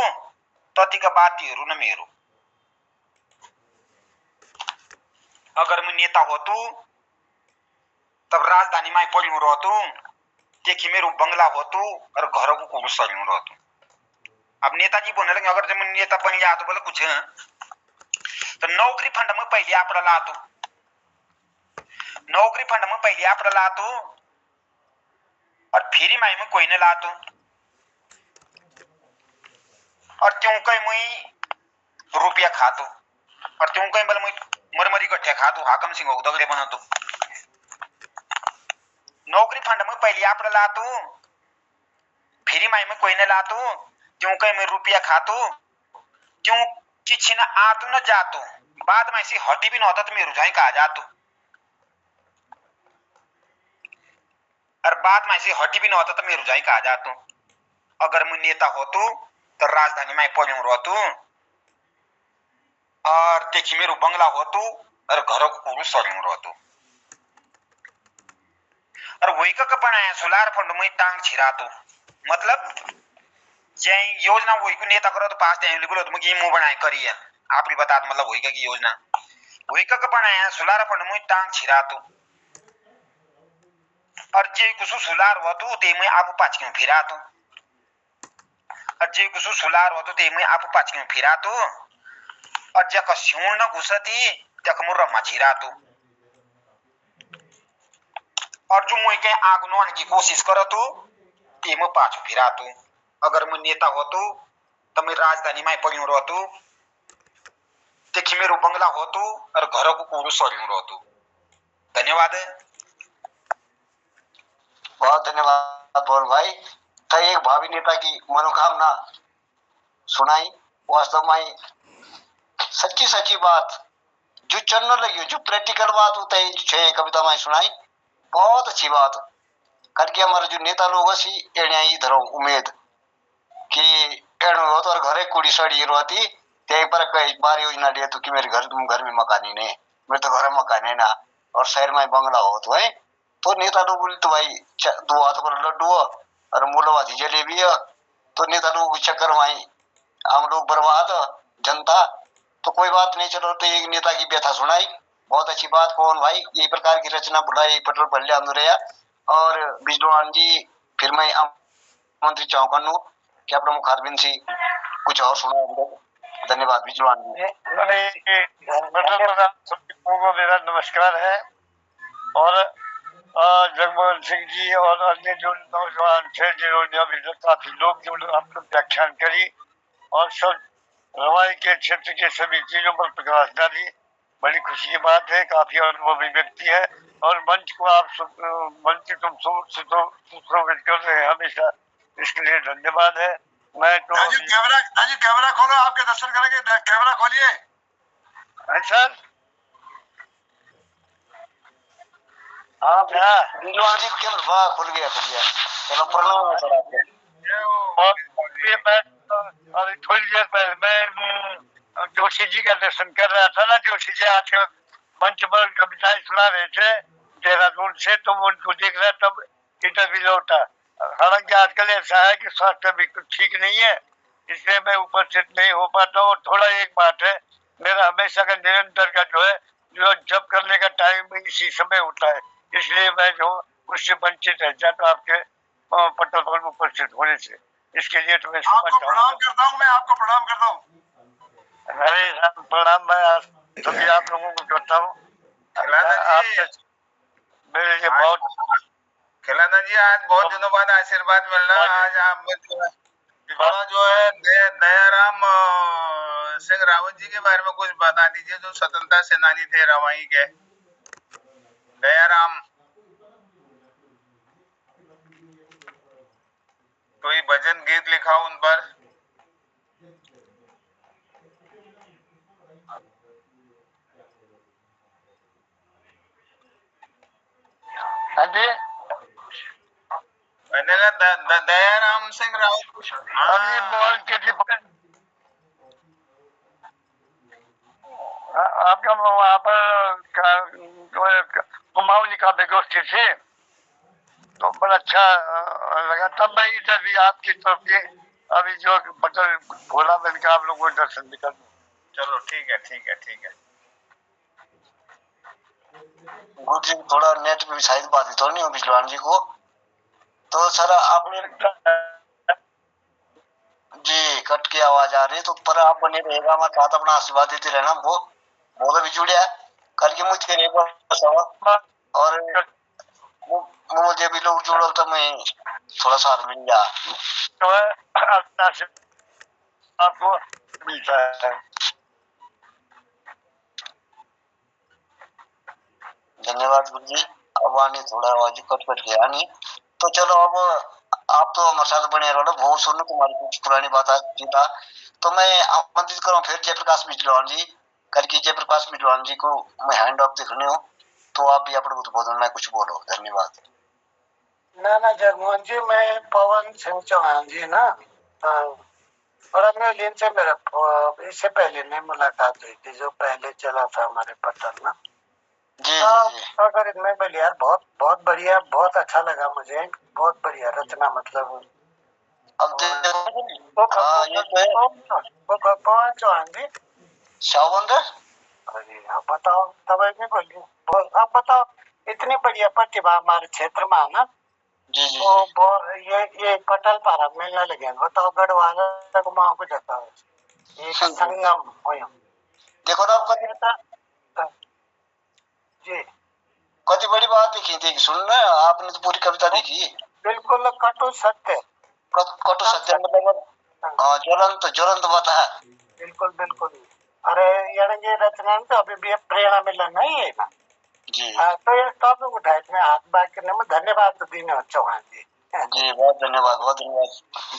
E: तति का बात हेरू न मेरो। अगर मैं नेता होतो तब राजधानी में पढ़ियो रहतो, देखी मेरो बंगला होतो और घर को सरियो रहतो। अब नेताजी बोलने लगे अगर जब मैं नेता बन गया तो बोले कुछ तो नौकरी फंड में पहले आप लातो, नौकरी फंड में पहले आप लातो और फ्री माई में कोई न लातो, और त्यों कहीं मुई रुपया खातो, और त्यों कहीं बल मुई मरमरी गठिया खातो, हाकम सिंह दगड़े बनातो। नौकरी फंड में पहले आप लातो, फ्री माई में कोई न लातो, त्यों कहीं मैं रुपया खातो, त्यों किछ न आतो न जातो, बाद में ऐसी हटी भी न होता तो मेरे रुझाई कहा जातो, और बाद में ऐसी हटी भी न होता तो मेरे रुझाई कहा जातो। अगर मैं नेता होतो तो राजधानी में पढ़ियो रहतो और देखी मेरो बंगला होतो और घर को सरियो रहतो, और वही का बनाया सोलार फंड में टांग छिरातो, मतलब जय योजना वही को नेता करो तो पास टाइम लिखो तो मुझे मुंह बनाए करिए आप ही बता, मतलब वही का की योजना वही का बनाया सोलार फंड में टांग छिरातो, और जे कुछ सोलार हुआ तो ते में आप पाँच क्यों फिरा तो, और जे कुछ सोलार हुआ तो ते में आप पाँच क्यों फिरा तो, और जक स्यूण न घुसती तक मुर्रा मछिरा तो, और जो मुझे के आग नोने की कोशिश करो तो ते में पाँच फिरा तो। अगर मैं नेता हो तो मैं राजधानी में पढ़ियो रहतो, देखी मेरो बंगला हो तो और घर को पूरो सरियो रहतो। धन्यवाद।
B: बहुत धन्यवाद बोल भाई। तो एक भावी नेता की मनोकामना सुनाई, वास्तव में सच्ची सच्ची बात जो चलने लगी, जो प्रैक्टिकल बात होता है जो कविता में सुनाई, बहुत अच्छी बात। करके हमारे जो नेता लोग एड़े इधर उम्मीद कि एड़ो हो तो और घरे कुड़ी सड़ी रहती ते पर कई बार योजना दे तो कि मेरे घर में मकान ही नहीं, मेरे तो घर में मकान है ना, और शहर में बंगला हो तो है तो नेता लोग बोले तो भाई दो हाथ पर लड्डू और मूलवादी जलेबी है, तो नेता लोग चक्कर में हम लोग बर्बाद जनता, तो कोई बात नहीं, चलो तो एक नेता की व्यथा सुनाई, बहुत अच्छी बात। कौन भाई ये प्रकार की रचना बुलाई पटल पहले अंदर और बिजवान जी, फिर मैं मंत्री चौकन्नू क्या प्रमुख अरविंद सिंह कुछ और सुना। धन्यवाद बिजवान जी।
F: मेरा नमस्कार है। और जगमोहन सिंह जी और अन्य जो नौजवान थे जिन्होंने अभी तक काफी लोग जो आपको व्याख्यान करी और सब रवाई के क्षेत्र के सभी चीजों पर प्रकाश डाली, बड़ी खुशी की बात है। काफी अनुभवी व्यक्ति है और मंच को आप मंच तुम सुशोभित कर रहे हैं हमेशा, इसके लिए धन्यवाद है। मैं तो
G: कैमरा खोलो, आपके दर्शन करेंगे, कैमरा खोलिए।
F: सर
B: हाँ बिजवान जी वाह खुल गया। चलो प्रणाम है सर आपको।
F: अभी थोड़ी देर पहले मैं जोशी जी का दर्शन कर रहा था ना, जोशी जी आजकल मंच पर कविताएं सुना रहे थे देहरादून से, तो वो उनको देख रहा तब इंटरव्यू लौटा। हालांकि आजकल ऐसा है कि स्वास्थ्य भी कुछ ठीक नहीं है, इसलिए मैं उपस्थित नहीं हो पाता। और थोड़ा एक बात है, मेरा हमेशा का निरंतर का जो है जो जब करने का टाइम इसी समय होता है, इसलिए मैं जो उससे वंचित रह जाता आपके पटल पर उपस्थित होने से। इसके लिए तो मैं
G: आपको प्रणाम करता हूँ, मैं आपको प्रणाम करता हूँ।
F: अरे प्रणाम मैं सभी आप लोगों को करता हूँ। मेरे लिए बहुत
G: खिलाना जी, आज बहुत दिनों बाद आशीर्वाद मिल रहा है। आज आप थोड़ा जो है दयाराम सिंह रावत जी के बारे में कुछ बता दीजिए, जो स्वतंत्रता सेनानी थे रवाई के। दयाराम, कोई भजन गीत लिखा उन पर? मैंने कहा दयाराम सिंह रावत
F: अभी बोल के आपका वहाँ पर कुमाऊनी का बेगोस्ती थे, तो बड़ा अच्छा लगा। तब मैं इधर भी आपकी तरफ के अभी जो पटल भोला बन के आप लोगों को दर्शन भी कर दूं।
G: चलो ठीक है।
B: गुरु जी थोड़ा नेट पे शायद बाधित तो नहीं हो बिजवान जी को, तो सर आपने जी कट की आवाज आ रही है, तो पर आप बने रहेगा, हमारे साथ अपना आशीर्वाद देते रहना हमको। बहुत अभी जुड़े कल की मुझे और मुझे भी लोग जुड़ो तो मैं थोड़ा सा मिल जा
F: तो आपको मिलता है।
B: धन्यवाद गुरु जी। अब आने थोड़ा आवाज कट गया नहीं, तो चलो अब आप तो हमारे साथ बने रहो, बहुत सुनो तुम्हारी कुछ पुरानी बात था। तो मैं आमंत्रित करूँ फिर जयप्रकाश बिजवान जी, करके जयप्रकाश बिजवान जी को मैं हैंड ऑफ दिखने हूँ, तो आप भी अपने उद्बोधन में कुछ बोलो। धन्यवाद।
C: ना जगमोहन जी, मैं पवन सिंह चौहान जी ना, और अमेलिन से मेरा इससे पहले नहीं मुलाकात हुई थी, जो पहले चला था हमारे पटल ना
B: जी।
C: अगर इनमें मिल यार, बहुत बढ़िया, बहुत अच्छा लगा मुझे, बहुत बढ़िया रचना। मतलब
B: अब
C: पवन चौहान जी
B: शावंदर,
C: अरे आप बताओ, तब नहीं बोलिए, आप बताओ, इतनी बढ़िया प्रतिभा हमारे क्षेत्र में है ना, तो ये पटल पारा मिलने लगे, बताओ गढ़वाल घुमाओ को जाता है एक संगम हो।
B: देखो ना आपका
C: जी
B: कति बड़ी बात लिखी थी, सुनना आपने तो पूरी कविता देखी।
C: बिल्कुल कटु सत्य,
B: कटु सत्य मतलब ज्वलंत बात है।
C: बिल्कुल। अरे ये रचना तो अभी भी प्रेरणा मिला नहीं है ना
B: जी।
C: तो ये टॉपिक उठाए में हाथ बात करने में धन्यवाद तो दीने चौहान जी।
B: जी बहुत धन्यवाद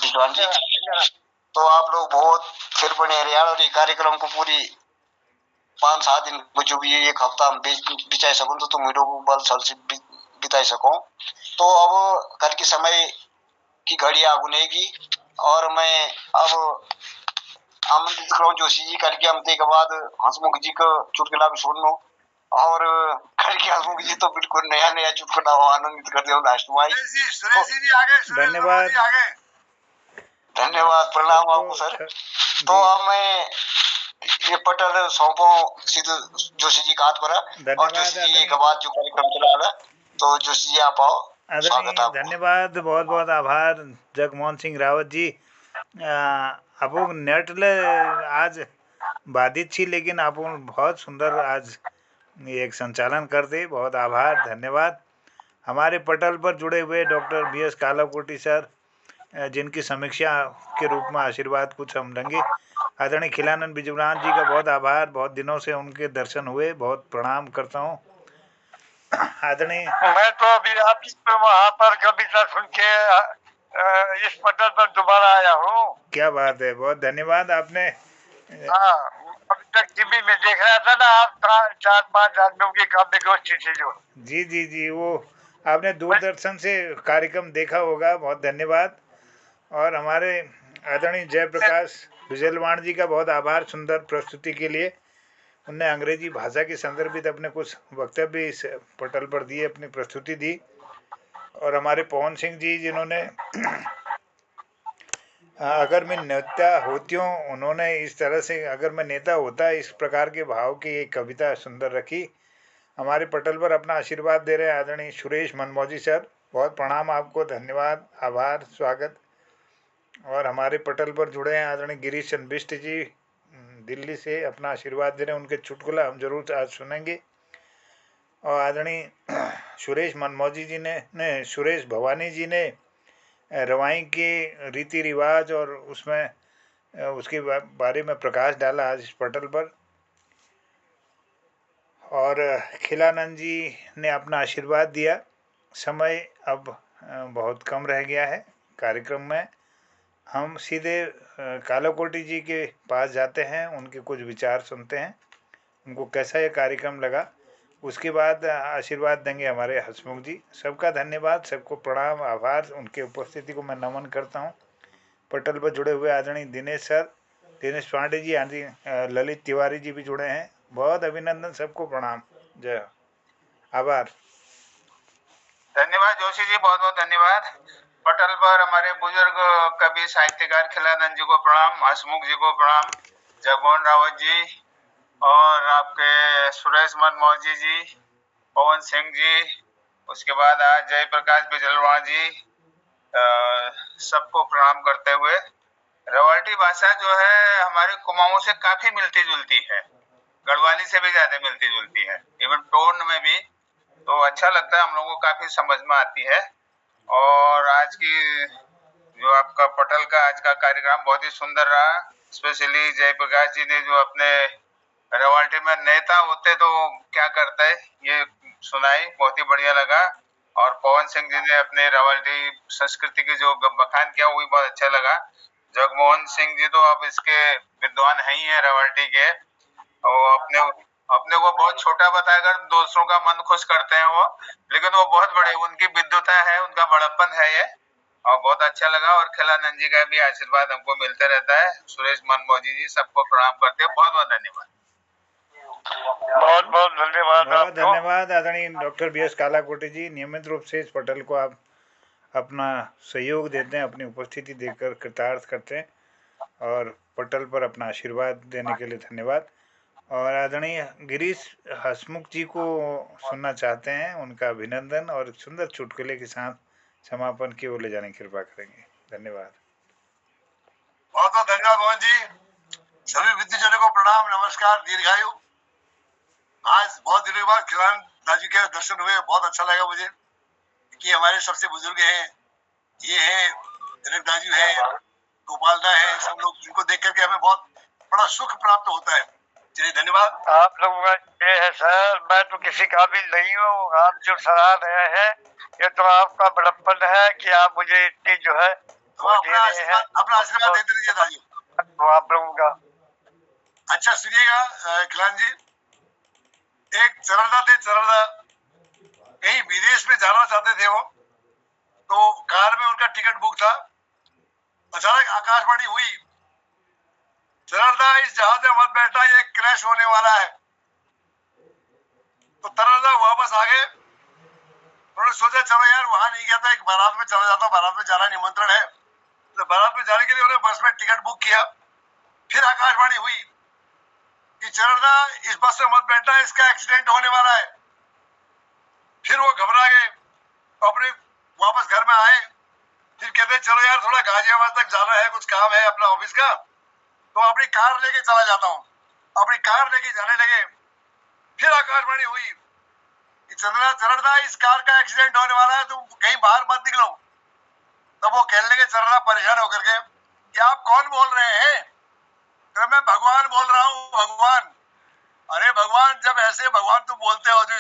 B: विद्वान जी। तो आप लोग बहुत फिर बने रहे और ये कार्यक्रम को पूरी 5-7 दिन जो भी एक हफ्ता हम बिताई सकूं, तो तुम लोग बल सल से बिताई सको। तो अब कल के समय की घड़ी आगुनेगी और मैं अब आमंत्रित करूँ जोशी जी, कल के हमते के बाद हंसमुख जी का चुटकुला भी सुन लो, और कल के हंसमुख जी तो बिल्कुल नया चुटकुला आनंदित कर दो लास्ट में।
A: धन्यवाद।
B: धन्यवाद, प्रणाम आपको सर। तो अब मैं ये पटल सौंपो सीधे जोशी जी का हाथ पर, और जोशी जी के बाद जो कार्यक्रम चला रहा, तो जोशी जी आप आओ। स्वागत
A: आदरणीय
B: आपको।
A: धन्यवाद, बहुत बहुत आभार जगमोहन सिंह रावत जी। आप नेट ले आज बाधित थी, लेकिन आप बहुत सुंदर आज एक संचालन कर दे, बहुत आभार धन्यवाद। हमारे पटल पर जुड़े हुए डॉक्टर BS कालाकोटी सर, जिनकी समीक्षा के रूप में आशीर्वाद कुछ हम लेंगे। आदरणीय खिलानंद बिजुरान जी का बहुत आभार, बहुत दिनों से उनके दर्शन हुए, बहुत प्रणाम करता हूँ। आदरणीय
F: मैं तो अभी आपकी वहाँ पर कविता सुन के इस पटल पर दोबारा आया हूँ।
A: क्या बात है, बहुत धन्यवाद आपने।
F: हाँ, अभी तक टीवी में देख रहा था ना, आप 4-5 आदमियों की काव्य गोष्ठी थी जो।
A: जी जी जी, वो आपने दूरदर्शन से कार्यक्रम देखा होगा, बहुत धन्यवाद। और हमारे आदरणीय जयप्रकाश विजयलवाण जी का बहुत आभार सुंदर प्रस्तुति के लिए। उनने अंग्रेजी भाषा के संदर्भित अपने कुछ वक्तव्य इस पटल पर दिए, अपनी प्रस्तुति दी। और हमारे पवन सिंह जी, जिन्होंने अगर मैं नेता होती हूँ, उन्होंने इस तरह से अगर मैं नेता होता, इस प्रकार के भाव की एक कविता सुंदर रखी। हमारे पटल पर अपना आशीर्वाद दे रहे आदरणीय सुरेश मनमोजी सर, बहुत प्रणाम आपको, धन्यवाद, आभार, स्वागत। और हमारे पटल पर जुड़े हैं आदरणीय गिरीश चंद्र बिष्ट जी, दिल्ली से अपना आशीर्वाद दे रहे हैं। उनके चुटकुला हम जरूर आज सुनेंगे। और आदरणीय सुरेश मनमोजी जी ने सुरेश भवानी जी ने रवाई के रीति रिवाज और उसमें उसके बारे में प्रकाश डाला आज इस पटल पर। और खिलानंद जी ने अपना आशीर्वाद दिया। समय अब बहुत कम रह गया है कार्यक्रम में। हम सीधे कालाकोटी जी के पास जाते हैं, उनके कुछ विचार सुनते हैं, उनको कैसा ये कार्यक्रम लगा, उसके बाद आशीर्वाद देंगे हमारे हसमुख जी। सबका धन्यवाद, सबको प्रणाम, आभार, उनके उपस्थिति को मैं नमन करता हूँ। पटल पर जुड़े हुए आदरणीय दिनेश सर, दिनेश पांडे जी, आदि ललित तिवारी जी भी जुड़े हैं, बहुत अभिनंदन, सबको प्रणाम, जय हो, आभार।
G: धन्यवाद जोशी जी, बहुत बहुत धन्यवाद। पटल पर हमारे बुजुर्ग कवि साहित्यकार खिलानंद जी को प्रणाम, हसमुख जी को प्रणाम, जगमोहन रावत जी और आपके सुरेश मनमोजी जी, पवन सिंह जी, उसके बाद आज जयप्रकाश बिजलवाण जी, सबको प्रणाम करते हुए, रवाटी भाषा जो है हमारे कुमाऊं से काफी मिलती जुलती है, गढ़वाली से भी ज्यादा मिलती जुलती है, इवन टोन में भी। तो अच्छा लगता है, हम लोगों को काफी समझ में आती है। और आज की जो आपका पटल का आज का कार्यक्रम बहुत ही सुंदर रहा। स्पेशली जयप्रकाश जी ने जो अपने रवाल्टी में नेता होते तो क्या करते ये सुनाई, बहुत ही बढ़िया लगा। और पवन सिंह जी ने अपने रवाल्टी संस्कृति की जो बखान किया वो भी बहुत अच्छा लगा। जगमोहन सिंह जी तो अब इसके विद्वान है ही है रवाल्टी के, और अपने को बहुत छोटा बताकर दूसरों का मन खुश करते हैं वो, लेकिन वो बहुत बड़े, उनकी विद्वता है, उनका बड़प्पन है ये, और बहुत अच्छा लगा। और खिलानंद जी का भी आशीर्वाद हमको मिलते रहता है। सुरेश मनमोजी जी, सबको प्रणाम करते हैं, बहुत बहुत धन्यवाद।
F: बहुत बहुत धन्यवाद,
A: बहुत धन्यवाद आदरणीय डॉक्टर BS कालाकोटी जी। नियमित रूप से इस पटल को आप अपना सहयोग देते हैं, अपनी उपस्थिति देकर कृतार्थ करते हैं, और पटल पर अपना आशीर्वाद देने के लिए धन्यवाद। और आदरणीय गिरीश हसमुख जी को सुनना चाहते हैं, उनका अभिनंदन और सुंदर चुटकुले के साथ समापन की ओर ले जाने की कृपा करेंगे, धन्यवाद।
H: बहुत बहुत धन्यवाद मोहन जी। सभी विद्युजनों को प्रणाम, नमस्कार, दीर्घायु। आज बहुत दिनों के बाद खिलान दाजू के दर्शन हुए, बहुत अच्छा लगा मुझे कि हमारे सबसे बुजुर्ग हैं, ये है जनक दाजू है, गोपाल दा है, सब लोग, इनको देख करके हमें बहुत बड़ा सुख प्राप्त होता है। चलिए धन्यवाद।
F: आप लोगों का ये है सर, मैं तो किसी काबिल नहीं हूँ, आप जो सराह रहे हैं ये तो आपका बड़प्पन है कि आप मुझे इतनी जो है
H: अपना आशीर्वाद देते रहिए दाजू,
F: आप लोगों का।
H: अच्छा सुनिएगा खिलान जी, एक चरदा थे, चरदा कहीं विदेश में जाना चाहते थे वो, तो कार में उनका टिकट बुक था। अचानक आकाशवाणी हुई, चरदा इस जहाज में मत बैठना, ये क्रैश होने वाला है। तो तरदा वापस आ गए। उन्होंने सोचा चलो यार वहां नहीं गया था, एक बारात में चला जाता, बारात में जाना निमंत्रण है। तो बारात में जाने के लिए उन्होंने बस में टिकट बुक किया। फिर आकाशवाणी हुई कि चरणदा इस बस में मत बैठना, इसका एक्सीडेंट होने वाला है। फिर वो घबरा गए, अपने वापस घर में आए। फिर कहते चलो यार थोड़ा गाजियाबाद तक जाना है, कुछ काम है अपना ऑफिस का, तो अपनी कार लेके चला जाता हूँ। अपनी कार लेके जाने लगे। फिर आकाशवाणी हुई कि चरणदा इस कार का एक्सीडेंट होने वाला है, तुम कहीं बाहर मत निकलो। तब वो कहने लगे चरणदा परेशान होकर के कि आप कौन बोल रहे हैं? तो मैं भगवान बोल रहा हूँ, भगवान। अरे भगवान, जब ऐसे भगवान तुम बोलते हो तो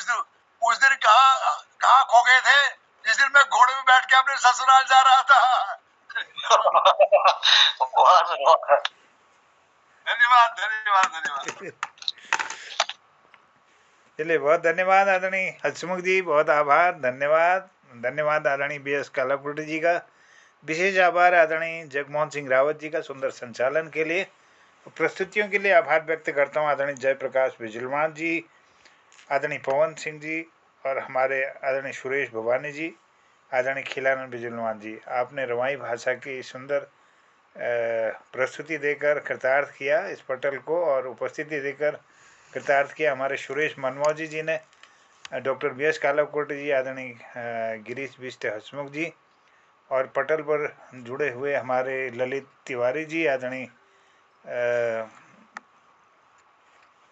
H: उस दिन कहाँ खो गए थे जिस दिन मैं घोड़े में बैठ के अपने ससुराल जा रहा था? धन्यवाद धन्यवाद धन्यवाद।
A: चलिए, बहुत धन्यवाद आदरणीय हंसमुख जी, बहुत आभार, धन्यवाद। धन्यवाद आदरणीय BS कालाकुटी जी का। विशेष आभार आदरणीय जगमोहन सिंह रावत जी का सुंदर संचालन के लिए, प्रस्तुतियों के लिए आभार व्यक्त करता हूँ आदरणीय जयप्रकाश बिजलवान जी, आदरणीय पवन सिंह जी और हमारे आदरणीय सुरेश भवानी जी, आदरणीय खिलानंद बिजलवान जी। आपने रवाई भाषा की सुंदर प्रस्तुति देकर कृतार्थ किया इस पटल को, और उपस्थिति देकर कृतार्थ किया हमारे सुरेश मनमोजी जी ने, डॉक्टर BS कालाकोटी जी, आदरणीय गिरीश बिष्ट हंसमुख जी, और पटल पर जुड़े हुए हमारे ललित तिवारी जी, आदरणीय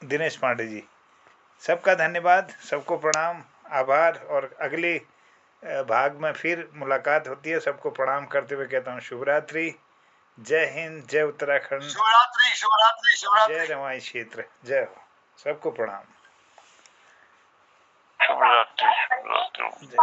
A: दिनेश पांडे जी। सबका धन्यवाद, सबको प्रणाम, आभार। और अगले भाग में फिर मुलाकात होती है। सबको प्रणाम करते हुए कहता हूँ शुभरात्रि, जय हिंद, जय उत्तराखंड,
H: शिवरात्रि शिवरात्रि शिवरात्रि।
A: जय रवाई क्षेत्र, जय हो। सबको प्रणाम,
F: शुभरात्रि।
A: जय।